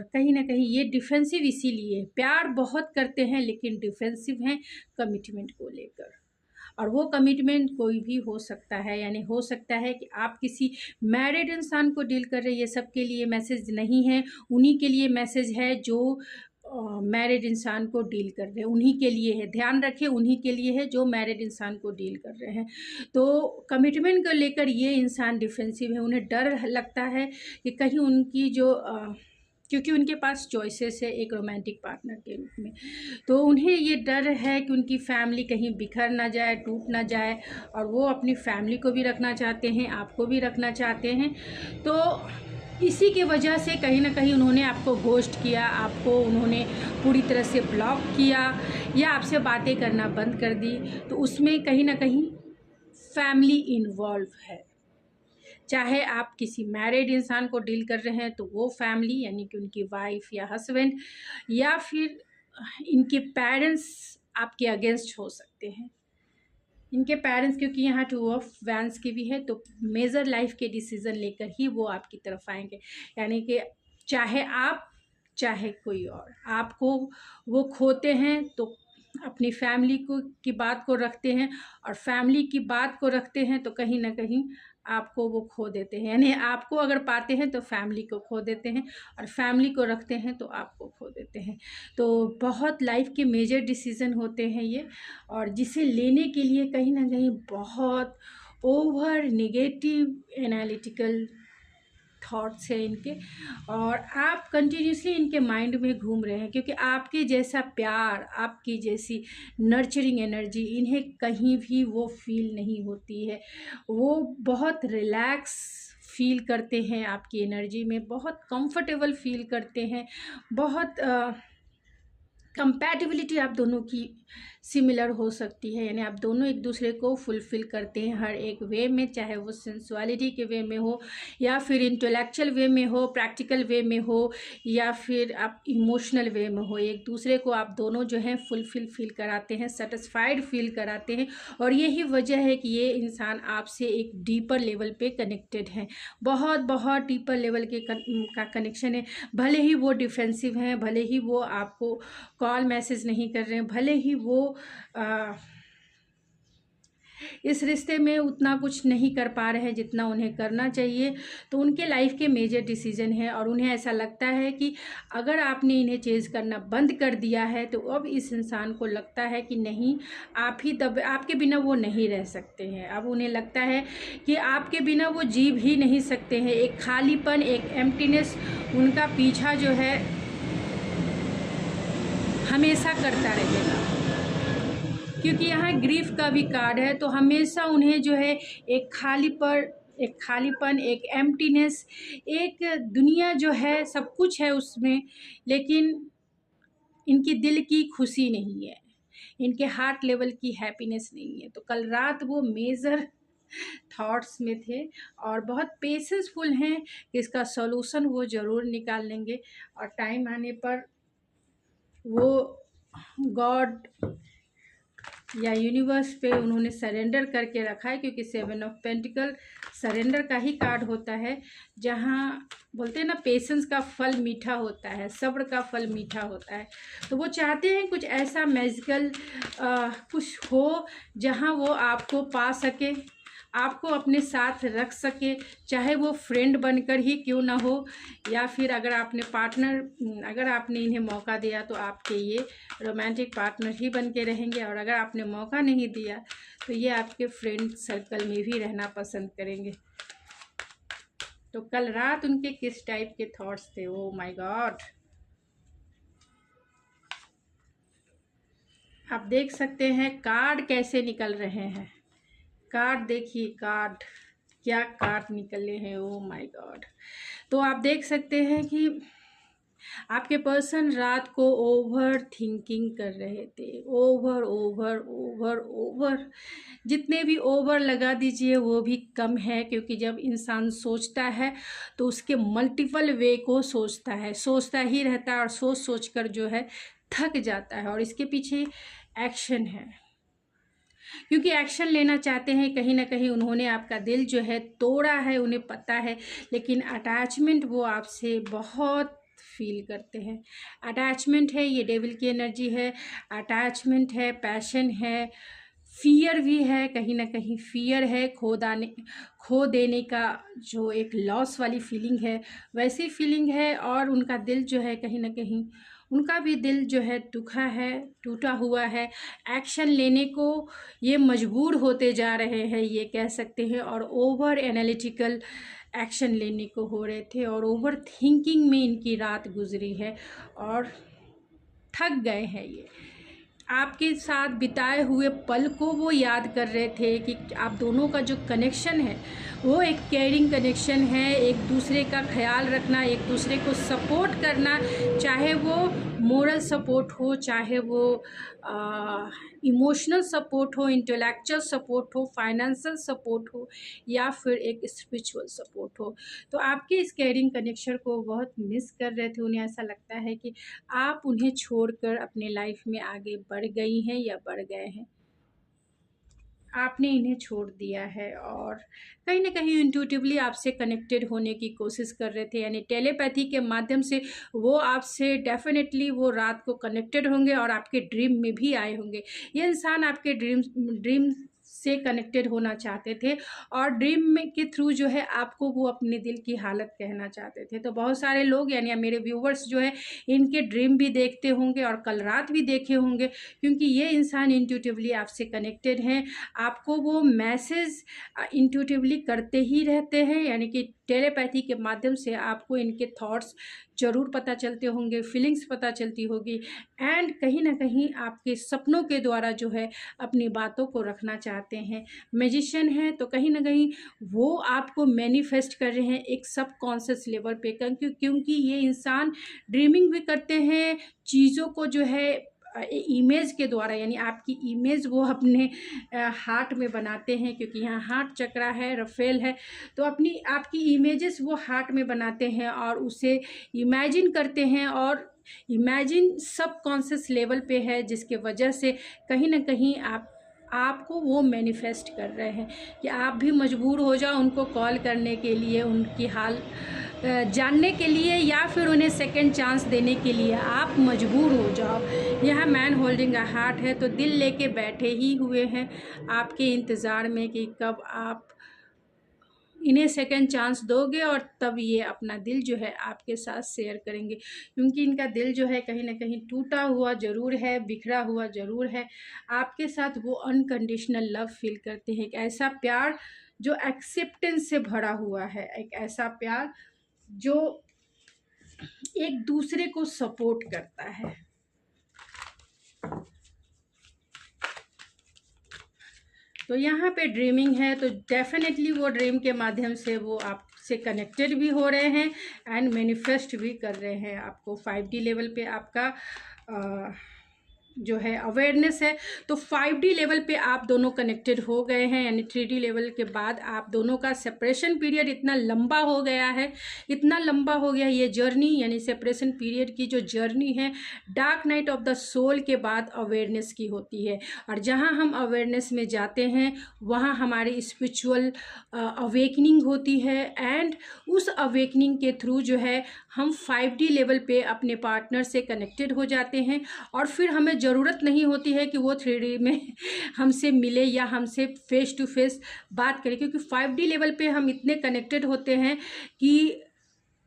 कहीं ना कहीं ये डिफेंसिव इसीलिए, प्यार बहुत करते हैं लेकिन डिफेंसिव हैं कमिटमेंट को लेकर। और वो कमिटमेंट कोई भी हो सकता है, यानी हो सकता है कि आप किसी मैरिड इंसान को डील कर रहे हैं, ये सब के लिए मैसेज नहीं है, उन्हीं के लिए मैसेज है जो मैरिड इंसान को डील कर रहे हैं, उन्हीं के लिए है, ध्यान रखें, उन्हीं के लिए है जो मैरिड इंसान को डील कर रहे हैं। तो कमिटमेंट को लेकर ये इंसान डिफेंसिव है, उन्हें डर लगता है कि कहीं उनकी जो क्योंकि उनके पास चॉइसेस है एक रोमांटिक पार्टनर के रूप में, तो उन्हें ये डर है कि उनकी फैमिली कहीं बिखर ना जाए, टूट ना जाए, और वो अपनी फैमिली को भी रखना चाहते हैं, आपको भी रखना चाहते हैं। तो इसी की वजह से कहीं ना कहीं उन्होंने आपको घोस्ट किया, आपको उन्होंने पूरी तरह से ब्लॉक किया या आपसे बातें करना बंद कर दी। तो उसमें कहीं ना कहीं फैमिली इन्वॉल्व है। चाहे आप किसी मैरिड इंसान को डील कर रहे हैं तो वो फैमिली, यानी कि उनकी वाइफ या हस्बैंड, या फिर इनके पेरेंट्स आपके अगेंस्ट हो सकते हैं। इनके पेरेंट्स, क्योंकि यहाँ 2 ऑफ वैंस की भी है, तो मेजर लाइफ के डिसीजन लेकर ही वो आपकी तरफ आएंगे। यानी कि चाहे आप चाहे कोई और, आपको वो खोते हैं तो अपनी फैमिली को की बात को रखते हैं, और फैमिली की बात को रखते हैं तो कहीं ना कहीं आपको वो खो देते हैं। यानी आपको अगर पाते हैं तो फैमिली को खो देते हैं, और फैमिली को रखते हैं तो आपको खो देते हैं। तो बहुत लाइफ के मेजर डिसीजन होते हैं ये, और जिसे लेने के लिए कहीं ना कहीं बहुत ओवर नेगेटिव एनालिटिकल थॉट्स है इनके, और आप कंटिन्यूसली इनके माइंड में घूम रहे हैं, क्योंकि आपके जैसा प्यार, आपकी जैसी नर्चरिंग एनर्जी इन्हें कहीं भी वो फील नहीं होती है। वो बहुत रिलैक्स फील करते हैं आपकी एनर्जी में, बहुत कंफर्टेबल फील करते हैं, बहुत कंपैटिबिलिटी आप दोनों की सिमिलर हो सकती है। यानी आप दोनों एक दूसरे को फुलफ़िल करते हैं हर एक वे में, चाहे वो सेंसुअलिटी के वे में हो, या फिर इंटेलेक्चुअल वे में हो, प्रैक्टिकल वे में हो, या फिर आप इमोशनल वे में हो। एक दूसरे को आप दोनों जो हैं फुलफ़िल फील कराते हैं, सेटिस्फाइड फील कराते हैं, और यही वजह है कि ये इंसान आपसे एक डीपर लेवल पे कनेक्टेड हैं, बहुत बहुत डीपर लेवल के का कनेक्शन है। भले ही वो डिफेंसिव हैं, भले ही वो आपको कॉल मैसेज नहीं कर रहे हैं, भले ही वो इस रिश्ते में उतना कुछ नहीं कर पा रहे हैं जितना उन्हें करना चाहिए, तो उनके लाइफ के मेजर डिसीजन है, और उन्हें ऐसा लगता है कि अगर आपने इन्हें चेंज करना बंद कर दिया है तो अब इस इंसान को लगता है कि नहीं, आप ही तब आपके बिना वो नहीं रह सकते हैं। अब उन्हें लगता है कि आपके बिना वो जी भी नहीं सकते हैं। एक खालीपन, एक एम्प्टीनेस उनका पीछा जो है हमेशा करता रहेगा, क्योंकि यहाँ ग्रीफ का भी कार्ड है। तो हमेशा उन्हें जो है एक खालीपन, एक एम्प्टीनेस, एक दुनिया जो है सब कुछ है उसमें, लेकिन इनकी दिल की खुशी नहीं है, इनके हार्ट लेवल की हैप्पीनेस नहीं है। तो कल रात वो मेजर थॉट्स में थे, और बहुत पेशेंसफुल हैं कि इसका सॉल्यूशन वो ज़रूर निकाल लेंगे, और टाइम आने पर वो गॉड या यूनिवर्स पे उन्होंने सरेंडर करके रखा है, क्योंकि 7 ऑफ पेंटिकल सरेंडर का ही कार्ड होता है, जहाँ बोलते हैं ना पेशेंस का फल मीठा होता है, सब्र का फल मीठा होता है। तो वो चाहते हैं कुछ ऐसा मैजिकल कुछ हो जहाँ वो आपको पा सके, आपको अपने साथ रख सके, चाहे वो फ्रेंड बनकर ही क्यों ना हो, या फिर अगर आपने इन्हें मौका दिया तो आपके ये रोमांटिक पार्टनर ही बन के रहेंगे, और अगर आपने मौका नहीं दिया तो ये आपके फ्रेंड सर्कल में भी रहना पसंद करेंगे। तो कल रात उनके किस टाइप के थॉट्स थे? ओ माय गॉड, आप देख सकते हैं कार्ड कैसे निकल रहे हैं। कार्ड देखिए, कार्ड क्या कार्ड निकले हैं, ओ माय गॉड। तो आप देख सकते हैं कि आपके पर्सन रात को ओवर थिंकिंग कर रहे थे, ओवर ओवर ओवर ओवर, जितने भी ओवर लगा दीजिए वो भी कम है, क्योंकि जब इंसान सोचता है तो उसके मल्टीपल वे को सोचता ही रहता है, और सोच कर जो है थक जाता है, और इसके पीछे एक्शन है, क्योंकि एक्शन लेना चाहते हैं। कहीं ना कहीं उन्होंने आपका दिल जो है तोड़ा है, उन्हें पता है, लेकिन अटैचमेंट वो आपसे बहुत फील करते हैं। अटैचमेंट है, ये डेविल की एनर्जी है। अटैचमेंट है, पैशन है, फियर भी है, कहीं ना कहीं फियर है, खो देने का जो एक लॉस वाली फीलिंग है वैसी फीलिंग है। और उनका दिल जो है कहीं ना कहीं, उनका भी दिल जो है दुखा है, टूटा हुआ है। एक्शन लेने को ये मजबूर होते जा रहे हैं, ये कह सकते हैं। और ओवर एनालिटिकल एक्शन लेने को हो रहे थे और ओवर थिंकिंग में इनकी रात गुजरी है और थक गए हैं। ये आपके साथ बिताए हुए पल को वो याद कर रहे थे कि आप दोनों का जो कनेक्शन है वो एक केयरिंग कनेक्शन है, एक दूसरे का ख्याल रखना, एक दूसरे को सपोर्ट करना, चाहे वो मोरल सपोर्ट हो, चाहे वो इमोशनल सपोर्ट हो, इंटेलेक्चुअल सपोर्ट हो, फाइनेंशियल सपोर्ट हो या फिर एक स्पिरिचुअल सपोर्ट हो। तो आपके इस केयरिंग कनेक्शन को बहुत मिस कर रहे थे। उन्हें ऐसा लगता है कि आप उन्हें छोड़कर अपने लाइफ में आगे बढ़ गई हैं या बढ़ गए हैं, आपने इन्हें छोड़ दिया है। और कहीं ना कहीं इंट्यूटिवली आपसे कनेक्टेड होने की कोशिश कर रहे थे, यानी टेलीपैथी के माध्यम से वो आपसे डेफिनेटली वो रात को कनेक्टेड होंगे और आपके ड्रीम में भी आए होंगे। ये इंसान आपके ड्रीम से कनेक्टेड होना चाहते थे और ड्रीम में के थ्रू जो है आपको वो अपने दिल की हालत कहना चाहते थे। तो बहुत सारे लोग यानी मेरे व्यूवर्स जो है इनके ड्रीम भी देखते होंगे और कल रात भी देखे होंगे, क्योंकि ये इंसान इंट्यूटिवली आपसे कनेक्टेड हैं। आपको वो मैसेज इंट्यूटिवली करते ही रहते हैं, यानी कि टेलीपैथी के माध्यम से आपको इनके थॉट्स ज़रूर पता चलते होंगे, फीलिंग्स पता चलती होगी एंड कहीं ना कहीं आपके सपनों के द्वारा जो है अपनी बातों को रखना चाहते हैं। मैजिशियन है तो कहीं ना कहीं वो आपको मैनिफेस्ट कर रहे हैं एक सबकॉन्शियस लेवल पे, क्योंकि ये इंसान ड्रीमिंग भी करते हैं चीज़ों को जो है इमेज के द्वारा, यानी आपकी इमेज वो अपने हार्ट में बनाते हैं, क्योंकि यहाँ हार्ट चक्रा है, रफेल है, तो अपनी आपकी इमेजेस वो हार्ट में बनाते हैं और उसे इमेजिन करते हैं और इमेजिन सबकॉन्शियस लेवल पे है, जिसके वजह से कहीं ना कहीं आपको वो मैनिफेस्ट कर रहे हैं कि आप भी मजबूर हो जाओ उनको कॉल करने के लिए, उनकी हाल जानने के लिए या फिर उन्हें सेकंड चांस देने के लिए आप मजबूर हो जाओ। यह मैन होल्डिंग अ हार्ट है, तो दिल लेके बैठे ही हुए हैं आपके इंतज़ार में कि कब आप इन्हें सेकंड चांस दोगे और तब ये अपना दिल जो है आपके साथ शेयर करेंगे, क्योंकि इनका दिल जो है कहीं ना कहीं टूटा हुआ ज़रूर है, बिखरा हुआ ज़रूर है। आपके साथ वो अनकंडीशनल लव फील करते हैं, एक ऐसा प्यार जो एक्सेप्टेंस से भरा हुआ है, एक ऐसा प्यार जो एक दूसरे को सपोर्ट करता है। तो यहाँ पे ड्रीमिंग है, तो डेफिनेटली वो ड्रीम के माध्यम से वो आपसे कनेक्टेड भी हो रहे हैं एंड मैनिफेस्ट भी कर रहे हैं आपको। 5D लेवल पे आपका जो है अवेयरनेस है, तो 5D लेवल पे आप दोनों कनेक्टेड हो गए हैं, यानी 3D लेवल के बाद आप दोनों का सेपरेशन पीरियड इतना लंबा हो गया है, इतना लंबा हो गया ये जर्नी, यानी सेपरेशन पीरियड की जो जर्नी है dark night of the soul के बाद अवेयरनेस की होती है। और जहाँ हम अवेयरनेस में जाते हैं वहाँ हमारी स्पिरिचुअल अवेकनिंग होती है एंड उस अवेकनिंग के थ्रू जो है हम 5D लेवल पे अपने पार्टनर से कनेक्टेड हो जाते हैं और फिर हमें ज़रूरत नहीं होती है कि वो 3D में हमसे मिले या हमसे फेस टू फेस बात करें, क्योंकि 5D लेवल पे हम इतने कनेक्टेड होते हैं कि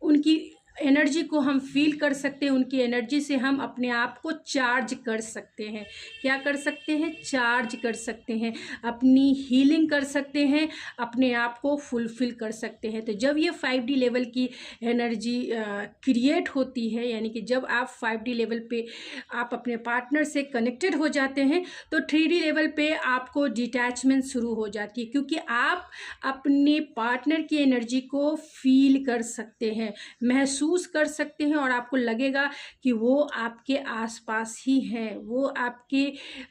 उनकी एनर्जी को हम फील कर सकते हैं, उनकी एनर्जी से हम अपने आप को चार्ज कर सकते हैं। क्या कर सकते हैं? चार्ज कर सकते हैं, अपनी हीलिंग कर सकते हैं, अपने आप को फुलफिल कर सकते हैं। तो जब ये 5D लेवल की एनर्जी क्रिएट होती है, यानी कि जब आप 5D लेवल पे आप अपने पार्टनर से कनेक्टेड हो जाते हैं, तो 3D लेवल पे आपको डिटैचमेंट शुरू हो जाती है, क्योंकि आप अपने पार्टनर की एनर्जी को फील कर सकते हैं, महसूस कर सकते हैं और आपको लगेगा कि वो आपके आसपास ही हैं, वो आपके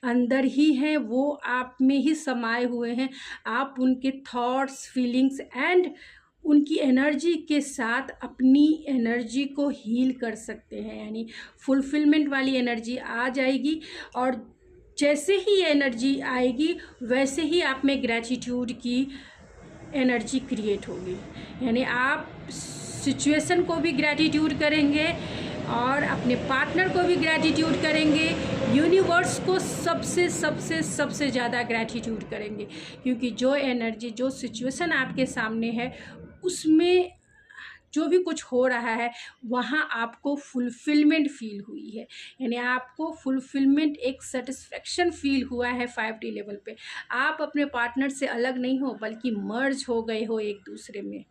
अंदर ही हैं, वो आप में ही समाये हुए हैं। आप उनके थॉट्स, फीलिंग्स एंड उनकी एनर्जी के साथ अपनी एनर्जी को हील कर सकते हैं, यानी फुलफिलमेंट वाली एनर्जी आ जाएगी। और जैसे ही ये एनर्जी आएगी वैसे ही आप में ग्रैटिट्यूड की एनर्जी क्रिएट होगी, यानी आप सिचुएशन को भी ग्रैटिट्यूड करेंगे, और अपने पार्टनर को भी ग्रैटिट्यूड करेंगे, यूनिवर्स को सबसे सबसे सबसे ज़्यादा ग्रैटिट्यूड करेंगे, क्योंकि जो एनर्जी, जो सिचुएशन आपके सामने है, उसमें जो भी कुछ हो रहा है वहाँ आपको फुलफिलमेंट फील हुई है, यानी आपको फुलफिलमेंट, एक सेटिस्फेक्शन फील हुआ है 5D लेवल पे। आप अपने पार्टनर से अलग नहीं हो, बल्कि मर्ज हो गए हो एक दूसरे में,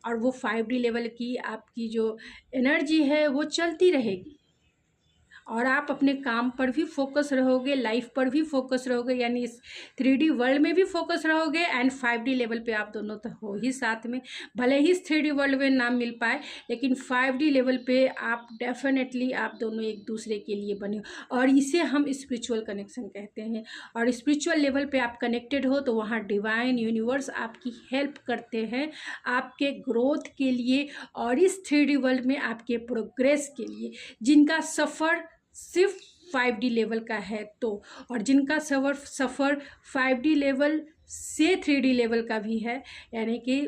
और वो 5D लेवल की आपकी जो एनर्जी है वो चलती रहेगी, और आप अपने काम पर भी फोकस रहोगे, लाइफ पर भी फोकस रहोगे, यानी इस 3D वर्ल्ड में भी फोकस रहोगे एंड 5D लेवल पे आप दोनों तो हो ही साथ में। भले ही इस 3D वर्ल्ड में ना मिल पाए, लेकिन 5D लेवल पे आप डेफिनेटली आप दोनों एक दूसरे के लिए बने हो, और इसे हम स्पिरिचुअल कनेक्शन कहते हैं। और स्पिरिचुअल लेवल पे आप कनेक्टेड हो तो वहाँ डिवाइन यूनिवर्स आपकी हेल्प करते हैं आपके ग्रोथ के लिए, और इस 3D वर्ल्ड में आपके प्रोग्रेस के लिए। जिनका सफ़र सिर्फ 5D लेवल का है तो, और जिनका सफ़र 5D लेवल से 3D लेवल का भी है, यानी कि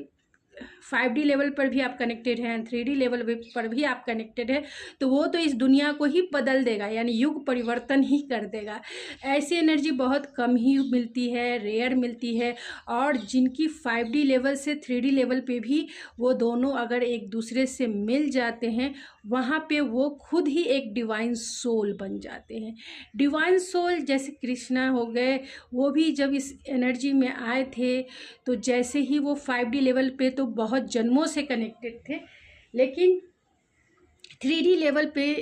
5D लेवल पर भी आप कनेक्टेड हैं, 3D लेवल पर भी आप कनेक्टेड है, तो वो तो इस दुनिया को ही बदल देगा, यानी युग परिवर्तन ही कर देगा। ऐसी एनर्जी बहुत कम ही मिलती है, रेयर मिलती है। और जिनकी 5D लेवल से 3D लेवल पे भी वो दोनों अगर एक दूसरे से मिल जाते हैं, वहाँ पे वो खुद ही एक डिवाइन सोल बन जाते हैं। डिवाइन सोल जैसे कृष्णा हो गए, वो भी जब इस एनर्जी में आए थे तो जैसे ही वो 5D लेवल पे तो बहुत जन्मों से कनेक्टेड थे, लेकिन 3D लेवल पे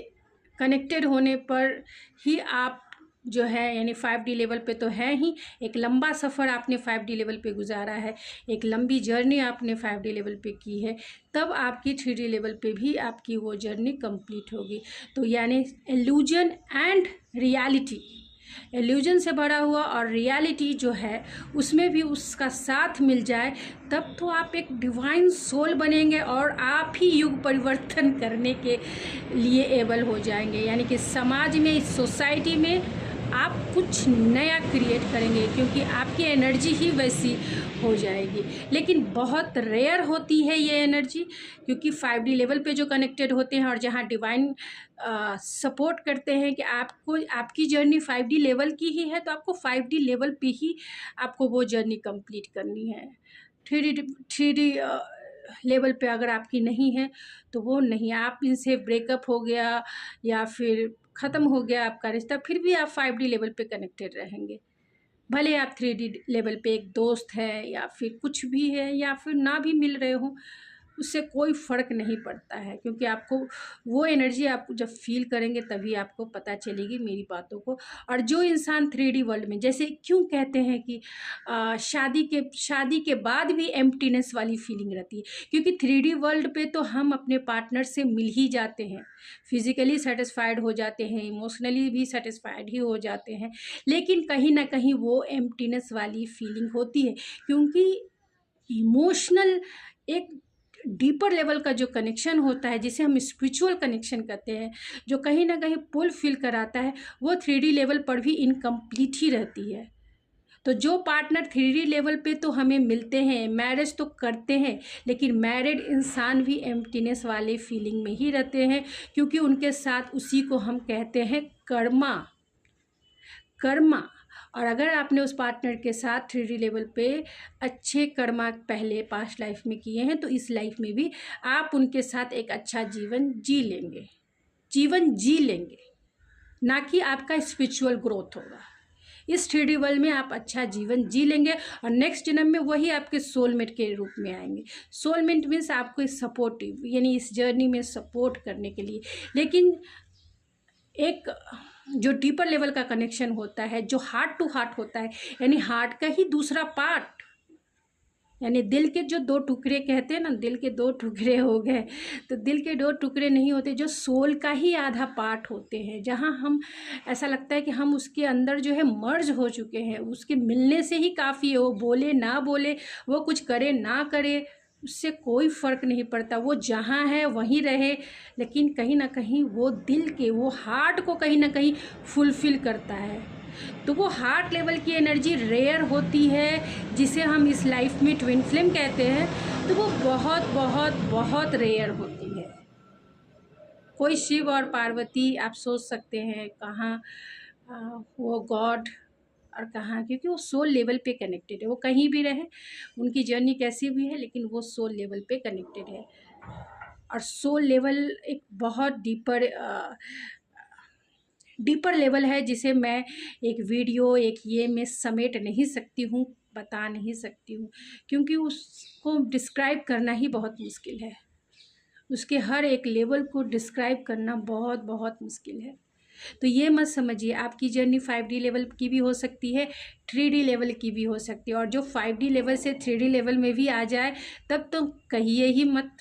कनेक्टेड होने पर ही आप जो है, यानी 5D लेवल पे तो है ही, एक लंबा सफ़र आपने 5D लेवल पे गुजारा है, एक लंबी जर्नी आपने 5D लेवल पे की है, तब आपकी 3D लेवल पे भी आपकी वो जर्नी कंप्लीट होगी। तो यानी इल्यूजन एंड रियलिटी, इल्यूजन से भरा हुआ और रियलिटी जो है उसमें भी उसका साथ मिल जाए, तब तो आप एक डिवाइन सोल बनेंगे और आप ही युग परिवर्तन करने के लिए एबल हो जाएंगे। यानी कि समाज में, इस सोसाइटी में आप कुछ नया क्रिएट करेंगे, क्योंकि आपकी एनर्जी ही वैसी हो जाएगी। लेकिन बहुत रेयर होती है ये एनर्जी, क्योंकि 5D लेवल पे जो कनेक्टेड होते हैं और जहाँ डिवाइन सपोर्ट करते हैं कि आपको, आपकी जर्नी 5D लेवल की ही है, तो आपको 5D लेवल पे ही आपको वो जर्नी कंप्लीट करनी है। 3D लेवल पे अगर आपकी नहीं है तो वो नहीं, आप इनसे ब्रेकअप हो गया या फिर ख़त्म हो गया आपका रिश्ता, फिर भी आप 5D लेवल पे कनेक्टेड रहेंगे। भले आप 3D लेवल पे एक दोस्त है या फिर कुछ भी है, या फिर ना भी मिल रहे हो, उससे कोई फ़र्क नहीं पड़ता है, क्योंकि आपको वो एनर्जी आप जब फील करेंगे तभी आपको पता चलेगी मेरी बातों को। और जो इंसान 3D वर्ल्ड में, जैसे क्यों कहते हैं कि शादी के बाद भी एम्प्टीनेस वाली फीलिंग रहती है, क्योंकि 3D वर्ल्ड पे तो हम अपने पार्टनर से मिल ही जाते हैं, फिज़िकली सेटिस्फाइड हो जाते हैं, इमोशनली भी सेटिस्फाइड ही हो जाते हैं, लेकिन कहीं ना कहीं वो एम्प्टीनेस वाली फीलिंग होती है, क्योंकि इमोशनल एक डीपर लेवल का जो कनेक्शन होता है, जिसे हम स्पिरिचुअल कनेक्शन कहते हैं, जो कहीं ना कहीं पुल फिल कराता है, वो 3D लेवल पर भी इनकम्प्लीट ही रहती है। तो जो पार्टनर 3D लेवल पे तो हमें मिलते हैं, मैरिज तो करते हैं, लेकिन मैरिड इंसान भी एम्प्टीनेस वाले फीलिंग में ही रहते हैं, क्योंकि उनके साथ उसी को हम कहते हैं कर्मा। और अगर आपने उस पार्टनर के साथ 3D लेवल पे अच्छे कर्मा पहले पास्ट लाइफ में किए हैं, तो इस लाइफ में भी आप उनके साथ एक अच्छा जीवन जी लेंगे, ना कि आपका स्पिरिचुअल ग्रोथ होगा। इस 3D वर्ल्ड में आप अच्छा जीवन जी लेंगे, और नेक्स्ट जन्म में वही आपके सोलमेट के रूप में आएंगे। सोलमेट मीन्स आपको सपोर्टिव, यानी इस जर्नी में सपोर्ट करने के लिए। लेकिन एक जो डीपर लेवल का कनेक्शन होता है, जो हार्ट टू हार्ट होता है, यानी हार्ट का ही दूसरा पार्ट, यानी दिल के जो 2 टुकड़े कहते हैं ना, दिल के 2 टुकड़े हो गए, तो दिल के 2 टुकड़े नहीं होते, जो सोल का ही आधा पार्ट होते हैं, जहाँ हम, ऐसा लगता है कि हम उसके अंदर जो है मर्ज हो चुके हैं, उसके मिलने से ही काफ़ी है। वो बोले ना बोले, वो कुछ करे ना करे, उससे कोई फ़र्क नहीं पड़ता, वो जहाँ है वहीं रहे, लेकिन कहीं ना कहीं वो दिल के, वो हार्ट को कहीं ना कहीं फुलफ़िल करता है। तो वो हार्ट लेवल की एनर्जी रेयर होती है, जिसे हम इस लाइफ में ट्विन फ्लेम कहते हैं, तो वो बहुत बहुत बहुत रेयर होती है। कोई शिव और पार्वती आप सोच सकते हैं कहाँ वो गॉड और कहाँ, क्योंकि वो सोल लेवल पे कनेक्टेड है। वो कहीं भी रहे, उनकी जर्नी कैसी भी है, लेकिन वो सोल लेवल पे कनेक्टेड है। और सोल लेवल एक बहुत डीपर लेवल है, जिसे मैं एक वीडियो एक ये में समेट नहीं सकती हूँ, बता नहीं सकती हूँ, क्योंकि उसको डिस्क्राइब करना ही बहुत मुश्किल है। उसके हर एक लेवल को डिस्क्राइब करना बहुत बहुत मुश्किल है। तो ये मत समझिए आपकी जर्नी 5D लेवल की भी हो सकती है, 3D लेवल की भी हो सकती है। और जो 5D लेवल से 3D लेवल में भी आ जाए तब तो कहिए ही मत।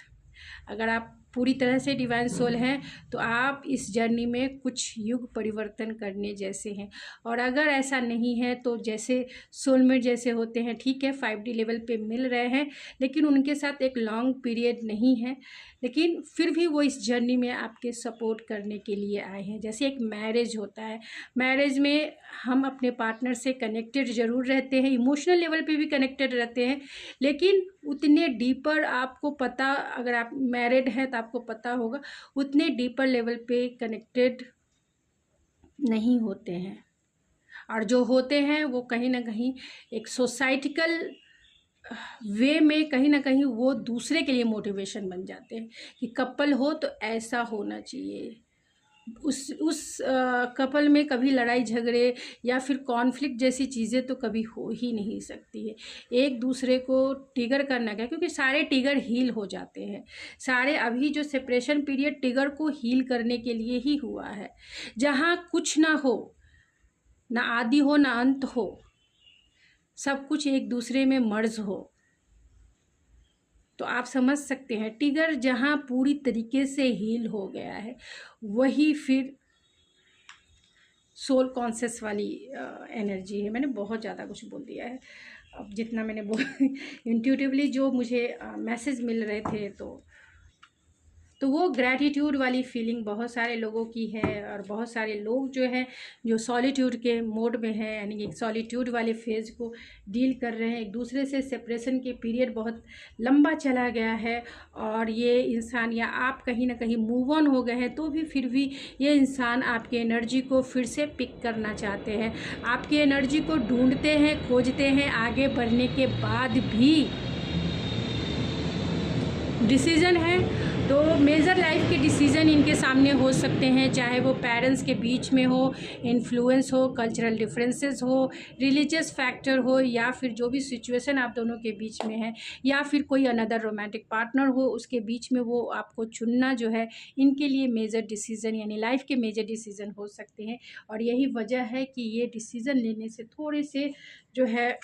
अगर आप पूरी तरह से डिवाइन सोल हैं तो आप इस जर्नी में कुछ युग परिवर्तन करने जैसे हैं। और अगर ऐसा नहीं है तो जैसे सोलमेट जैसे होते हैं, ठीक है 5D लेवल पे मिल रहे हैं, लेकिन उनके साथ एक लॉन्ग पीरियड नहीं है, लेकिन फिर भी वो इस जर्नी में आपके सपोर्ट करने के लिए आए हैं। जैसे एक मैरिज होता है, मैरिज में हम अपने पार्टनर से कनेक्टेड ज़रूर रहते हैं, इमोशनल लेवल पे भी कनेक्टेड रहते हैं, लेकिन उतने डीपर आपको पता, अगर आप मैरिड हैं तो आपको पता होगा, उतने डीपर लेवल पे कनेक्टेड नहीं होते हैं। और जो होते हैं वो कहीं ना कहीं एक सोसाइटिकल वे में कहीं ना कहीं वो दूसरे के लिए मोटिवेशन बन जाते हैं कि कपल हो तो ऐसा होना चाहिए। उस कपल में कभी लड़ाई झगड़े या फिर कॉन्फ्लिक्ट जैसी चीज़ें तो कभी हो ही नहीं सकती है। एक दूसरे को ट्रिगर करना क्या, क्योंकि सारे ट्रिगर हील हो जाते हैं। सारे अभी जो सेपरेशन पीरियड ट्रिगर को हील करने के लिए ही हुआ है, जहाँ कुछ ना हो, ना आदि हो ना अंत हो, सब कुछ एक दूसरे में मर्ज हो। तो आप समझ सकते हैं ट्रिगर जहाँ पूरी तरीके से हील हो गया है, वही फिर सोल कॉन्शियस वाली एनर्जी है। मैंने बहुत ज़्यादा कुछ बोल दिया है, अब जितना मैंने इंट्यूटिवली जो मुझे मैसेज मिल रहे थे, तो वो ग्रैटिट्यूड वाली फीलिंग बहुत सारे लोगों की है। और बहुत सारे लोग जो हैं जो सॉलिट्यूड के मोड में हैं, यानी एक सॉलिट्यूड वाले फेज़ को डील कर रहे हैं। एक दूसरे से सेपरेशन के पीरियड बहुत लंबा चला गया है, और ये इंसान या आप कहीं ना कहीं मूव ऑन हो गए हैं, तो भी फिर भी ये इंसान आपकी एनर्जी को फिर से पिक करना चाहते हैं, आपकी एनर्जी को ढूंढते हैं, खोजते हैं। आगे बढ़ने के बाद भी डिसीज़न है तो मेजर लाइफ के डिसीज़न इनके सामने हो सकते हैं, चाहे वो पेरेंट्स के बीच में हो, इन्फ्लुएंस हो, कल्चरल डिफरेंसेस हो, रिलीजियस फैक्टर हो, या फिर जो भी सिचुएशन आप दोनों के बीच में है, या फिर कोई अनदर रोमांटिक पार्टनर हो, उसके बीच में वो आपको चुनना जो है, इनके लिए मेजर डिसीज़न यानी लाइफ के मेजर डिसीज़न हो सकते हैं। और यही वजह है कि ये डिसीज़न लेने से थोड़े से जो है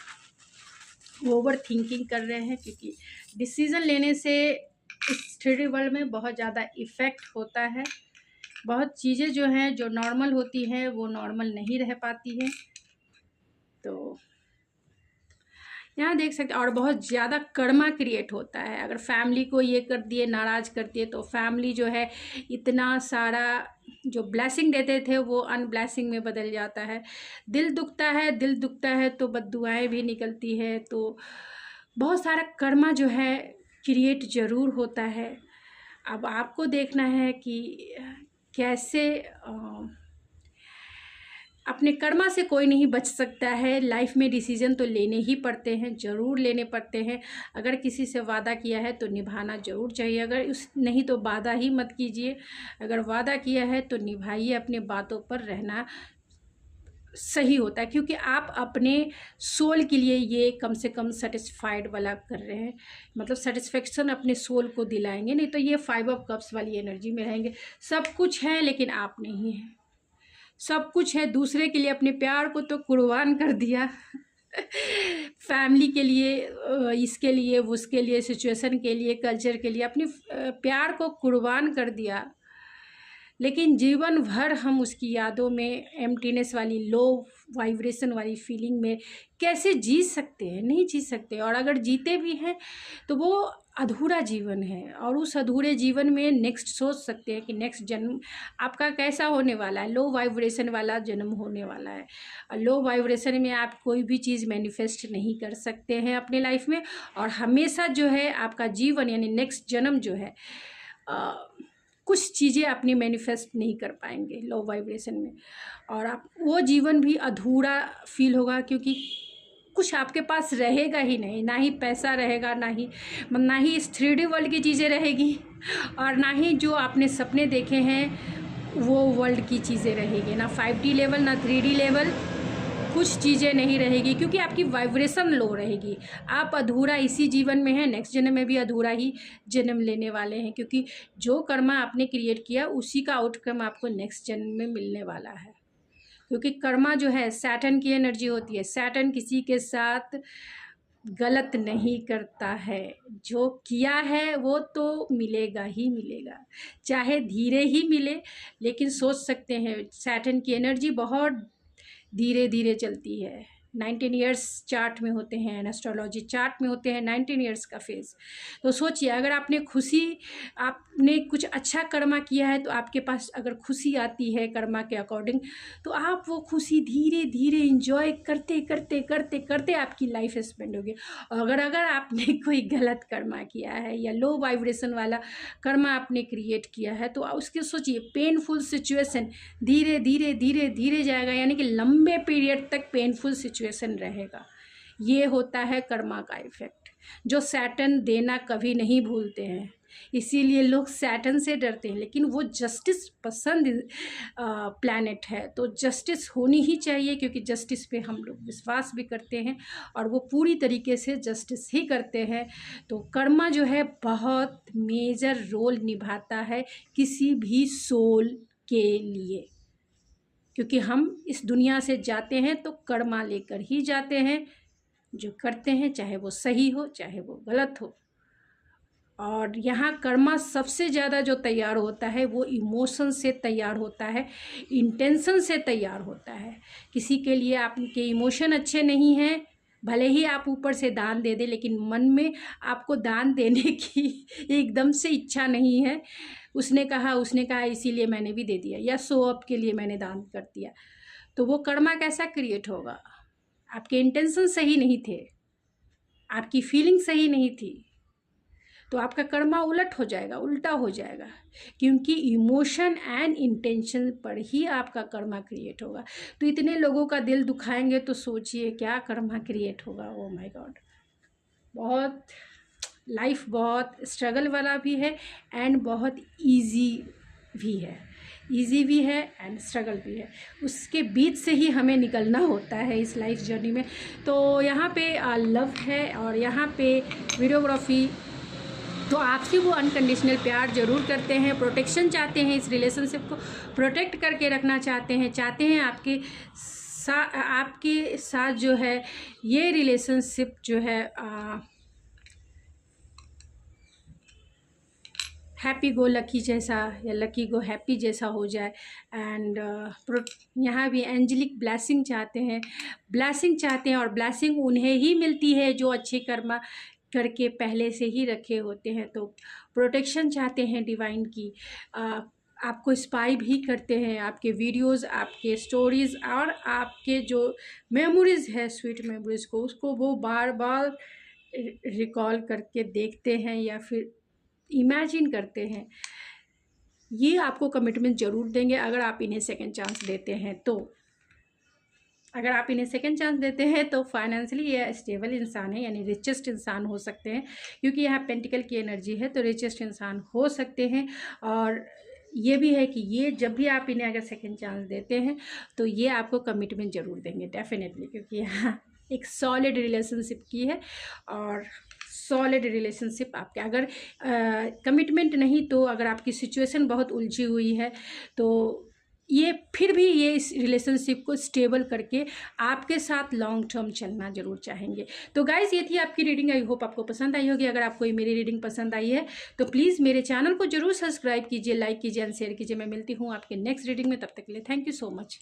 ओवर थिंकिंग कर रहे हैं, क्योंकि डिसीज़न लेने से इस 3D वर्ल्ड में बहुत ज़्यादा इफ़ेक्ट होता है। बहुत चीज़ें जो हैं जो नॉर्मल होती हैं वो नॉर्मल नहीं रह पाती हैं। तो यहाँ देख सकते, और बहुत ज़्यादा कर्मा क्रिएट होता है। अगर फैमिली को ये कर दिए, नाराज़ कर दिए, तो फैमिली जो है इतना सारा जो ब्लेसिंग देते थे वो अनब्लेसिंग में बदल जाता है। दिल दुखता है तो बद्दुआएं भी निकलती है। तो बहुत सारा कर्मा जो है क्रिएट ज़रूर होता है। अब आपको देखना है कि कैसे अपने कर्मा से कोई नहीं बच सकता है। लाइफ में डिसीज़न तो लेने ही पड़ते हैं, ज़रूर लेने पड़ते हैं। अगर किसी से वादा किया है तो निभाना ज़रूर चाहिए, अगर उस नहीं तो वादा ही मत कीजिए। अगर वादा किया है तो निभाइए, अपने बातों पर रहना सही होता है, क्योंकि आप अपने सोल के लिए ये कम से कम सेटिस्फाइड वाला कर रहे हैं, मतलब सेटिस्फेक्शन अपने सोल को दिलाएंगे। नहीं तो ये 5 ऑफ कप्स वाली एनर्जी में रहेंगे। सब कुछ है लेकिन आप नहीं हैं। सब कुछ है, दूसरे के लिए अपने प्यार को तो कुर्बान कर दिया फैमिली के लिए, इसके लिए, उसके लिए, सिचुएशन के लिए, कल्चर के लिए अपनी प्यार को कुर्बान कर दिया, लेकिन जीवन भर हम उसकी यादों में एम्प्टीनेस वाली लो वाइब्रेशन वाली फीलिंग में कैसे जी सकते हैं? नहीं जी सकते। और अगर जीते भी हैं तो वो अधूरा जीवन है, और उस अधूरे जीवन में नेक्स्ट सोच सकते हैं कि नेक्स्ट जन्म आपका कैसा होने वाला है। लो वाइब्रेशन वाला जन्म होने वाला है, और लो वाइब्रेशन में आप कोई भी चीज़ मैनिफेस्ट नहीं कर सकते हैं अपने लाइफ में। और हमेशा जो है आपका जीवन यानी नेक्स्ट जन्म जो है कुछ चीज़ें अपनी मैनिफेस्ट नहीं कर पाएंगे लो वाइब्रेशन में, और आप वो जीवन भी अधूरा फील होगा, क्योंकि कुछ आपके पास रहेगा ही नहीं, ना ही पैसा रहेगा, ना ही इस 3D वर्ल्ड की चीज़ें रहेगी, और ना ही जो आपने सपने देखे हैं वो वर्ल्ड की चीज़ें रहेगी, ना 5D लेवल ना 3D लेवल, कुछ चीज़ें नहीं रहेगी, क्योंकि आपकी वाइब्रेशन लो रहेगी। आप अधूरा इसी जीवन में हैं, नेक्स्ट जन्म में भी अधूरा ही जन्म लेने वाले हैं, क्योंकि जो कर्मा आपने क्रिएट किया उसी का आउटकम आपको नेक्स्ट जन्म में मिलने वाला है। क्योंकि कर्मा जो है सैटर्न की एनर्जी होती है, सैटर्न किसी के साथ गलत नहीं करता है, जो किया है वो तो मिलेगा ही मिलेगा, चाहे धीरे ही मिले, लेकिन सोच सकते हैं सैटर्न की एनर्जी बहुत धीरे धीरे चलती है। 19 ईयर्स चार्ट में होते हैं, एस्ट्रोलॉजी चार्ट में होते हैं 19 ईयर्स का फेज़। तो सोचिए, अगर आपने कुछ अच्छा कर्मा किया है तो आपके पास अगर खुशी आती है कर्मा के अकॉर्डिंग, तो आप वो खुशी धीरे धीरे इंजॉय करते करते करते करते आपकी लाइफ स्पेंड होगी। अगर आपने कोई गलत कर्मा किया है या लो वाइब्रेशन वाला कर्मा आपने क्रिएट किया है, तो उसके सोचिए पेनफुल सिचुएशन धीरे धीरे धीरे धीरे जाएगा, यानी कि लंबे पीरियड तक पेनफुल सिचुएशन रहेगा। ये होता है कर्मा का इफेक्ट, जो सैटर्न देना कभी नहीं भूलते हैं। इसीलिए लोग सैटर्न से डरते हैं, लेकिन वो जस्टिस पसंद प्लैनेट है, तो जस्टिस होनी ही चाहिए, क्योंकि जस्टिस पे हम लोग विश्वास भी करते हैं और वो पूरी तरीके से जस्टिस ही करते हैं। तो कर्मा जो है बहुत मेजर रोल निभाता है किसी भी सोल के लिए, क्योंकि हम इस दुनिया से जाते हैं तो कर्मा लेकर ही जाते हैं। जो करते हैं चाहे वो सही हो चाहे वो गलत हो, और यहाँ कर्मा सबसे ज़्यादा जो तैयार होता है वो इमोशन से तैयार होता है, इंटेंशन से तैयार होता है। किसी के लिए आपके इमोशन अच्छे नहीं हैं, भले ही आप ऊपर से दान दे दें, लेकिन मन में आपको दान देने की एकदम से इच्छा नहीं है। उसने कहा इसीलिए मैंने भी दे दिया, या शो अप के लिए मैंने दान कर दिया, तो वो कर्मा कैसा क्रिएट होगा? आपके इंटेंशन सही नहीं थे, आपकी फीलिंग सही नहीं थी, तो आपका कर्मा उल्टा हो जाएगा, क्योंकि इमोशन एंड इंटेंशन पर ही आपका कर्मा क्रिएट होगा। तो इतने लोगों का दिल दुखाएंगे तो सोचिए क्या कर्मा क्रिएट होगा। ओ माय गॉड, लाइफ बहुत स्ट्रगल वाला भी है एंड बहुत इजी भी है एंड स्ट्रगल भी है। उसके बीच से ही हमें निकलना होता है इस लाइफ जर्नी में। तो यहाँ पे लव है और यहाँ पे वीडियोग्राफी, तो आपसे वो अनकंडीशनल प्यार ज़रूर करते हैं, प्रोटेक्शन चाहते हैं, इस रिलेशनशिप को प्रोटेक्ट करके रखना चाहते हैं आपके साथ जो है ये रिलेशनशिप जो है हैप्पी गो लकी जैसा या लकी गो हैप्पी जैसा हो जाए। एंड यहाँ भी एंजेलिक ब्लेसिंग चाहते हैं और ब्लेसिंग उन्हें ही मिलती है जो अच्छे कर्मा करके पहले से ही रखे होते हैं। तो प्रोटेक्शन चाहते हैं डिवाइन की, आपको स्पाई भी करते हैं, आपके वीडियोस, आपके स्टोरीज़ और आपके जो मेमोरीज़ है स्वीट मेमोरीज़ को, उसको वो बार बार रिकॉल करके देखते हैं या फिर इमेजिन करते हैं। ये आपको कमिटमेंट ज़रूर देंगे अगर आप इन्हें सेकंड चांस देते हैं। तो अगर आप इन्हें सेकंड चांस देते हैं तो फाइनेंशियली ये स्टेबल इंसान है, यानी रिचेस्ट इंसान हो सकते हैं, क्योंकि यहाँ पेंटिकल की एनर्जी है, तो रिचेस्ट इंसान हो सकते हैं। और ये भी है कि ये जब भी आप इन्हें अगर सेकंड चांस देते हैं तो ये आपको कमिटमेंट ज़रूर देंगे डेफिनेटली, क्योंकि यहाँ एक सॉलिड रिलेशनशिप की है। और सॉलिड रिलेशनशिप आपके अगर कमिटमेंट नहीं, तो अगर आपकी सिचुएशन बहुत उलझी हुई है तो ये फिर भी ये इस रिलेशनशिप को स्टेबल करके आपके साथ लॉन्ग टर्म चलना ज़रूर चाहेंगे। तो गाइज़ ये थी आपकी रीडिंग, आई होप आपको पसंद आई होगी। अगर आपको मेरी रीडिंग पसंद आई है तो प्लीज़ मेरे चैनल को ज़रूर सब्सक्राइब कीजिए, लाइक कीजिए एंड शेयर कीजिए। मैं मिलती हूँ आपके नेक्स्ट रीडिंग में, तब तक के लिए थैंक यू सो मच।